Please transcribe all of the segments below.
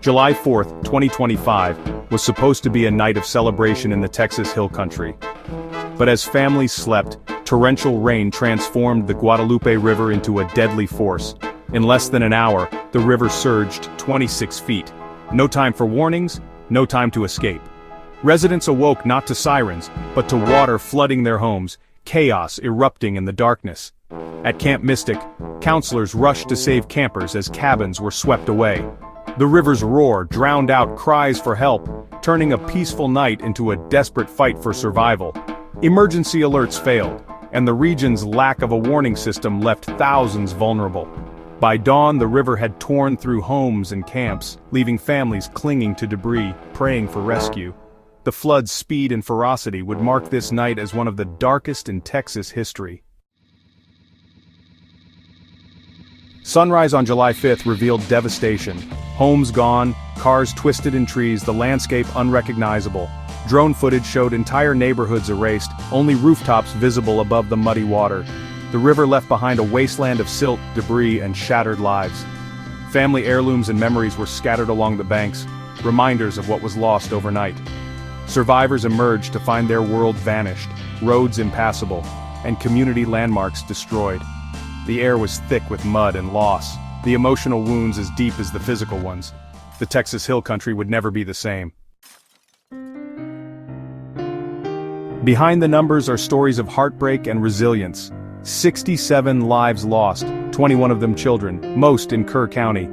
July 4th, 2025, was supposed to be a night of celebration in the Texas Hill Country. But as families slept, torrential rain transformed the Guadalupe River into a deadly force. In less than an hour, the river surged 26 feet. No time for warnings, no time to escape. Residents awoke not to sirens, but to water flooding their homes, chaos erupting in the darkness. At Camp Mystic, counselors rushed to save campers as cabins were swept away. The river's roar drowned out cries for help, turning a peaceful night into a desperate fight for survival. Emergency alerts failed, and the region's lack of a warning system left thousands vulnerable. By dawn, the river had torn through homes and camps, leaving families clinging to debris, praying for rescue. The flood's speed and ferocity would mark this night as one of the darkest in Texas history. Sunrise on July 5th revealed devastation. Homes gone, cars twisted in trees, the landscape unrecognizable. Drone footage showed entire neighborhoods erased, only rooftops visible above the muddy water. The river left behind a wasteland of silt, debris, and shattered lives. Family heirlooms and memories were scattered along the banks, reminders of what was lost overnight. Survivors emerged to find their world vanished, roads impassable, and community landmarks destroyed. The air was thick with mud and loss, the emotional wounds as deep as the physical ones. The Texas Hill Country would never be the same. Behind the numbers are stories of heartbreak and resilience. 67 lives lost, 21 of them children, most in Kerr County.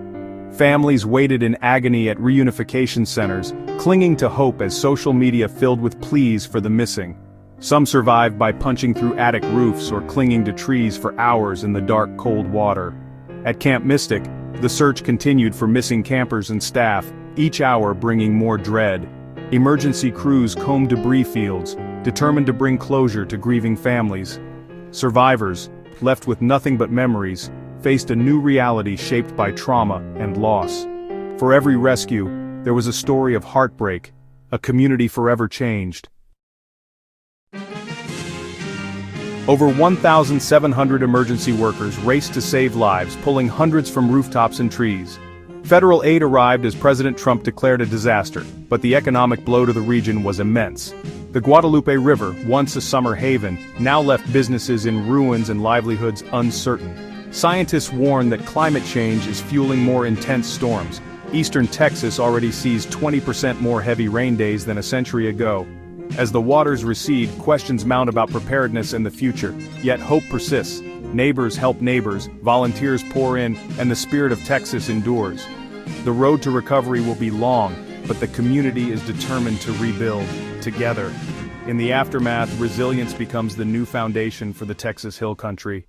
Families waited in agony at reunification centers, clinging to hope as social media filled with pleas for the missing. Some survived by punching through attic roofs or clinging to trees for hours in the dark, cold water. At Camp Mystic, the search continued for missing campers and staff, each hour bringing more dread. Emergency crews combed debris fields, determined to bring closure to grieving families. Survivors, left with nothing but memories, faced a new reality shaped by trauma and loss. For every rescue, there was a story of heartbreak, a community forever changed. Over 1,700 emergency workers raced to save lives, pulling hundreds from rooftops and trees. Federal aid arrived as President Trump declared a disaster, but the economic blow to the region was immense. The Guadalupe River, once a summer haven, now left businesses in ruins and livelihoods uncertain. Scientists warn that climate change is fueling more intense storms. Eastern Texas already sees 20% more heavy rain days than a century ago. As the waters recede, questions mount about preparedness and the future, yet hope persists. Neighbors help neighbors, volunteers pour in, and the spirit of Texas endures. The road to recovery will be long, but the community is determined to rebuild, together. In the aftermath, resilience becomes the new foundation for the Texas Hill Country.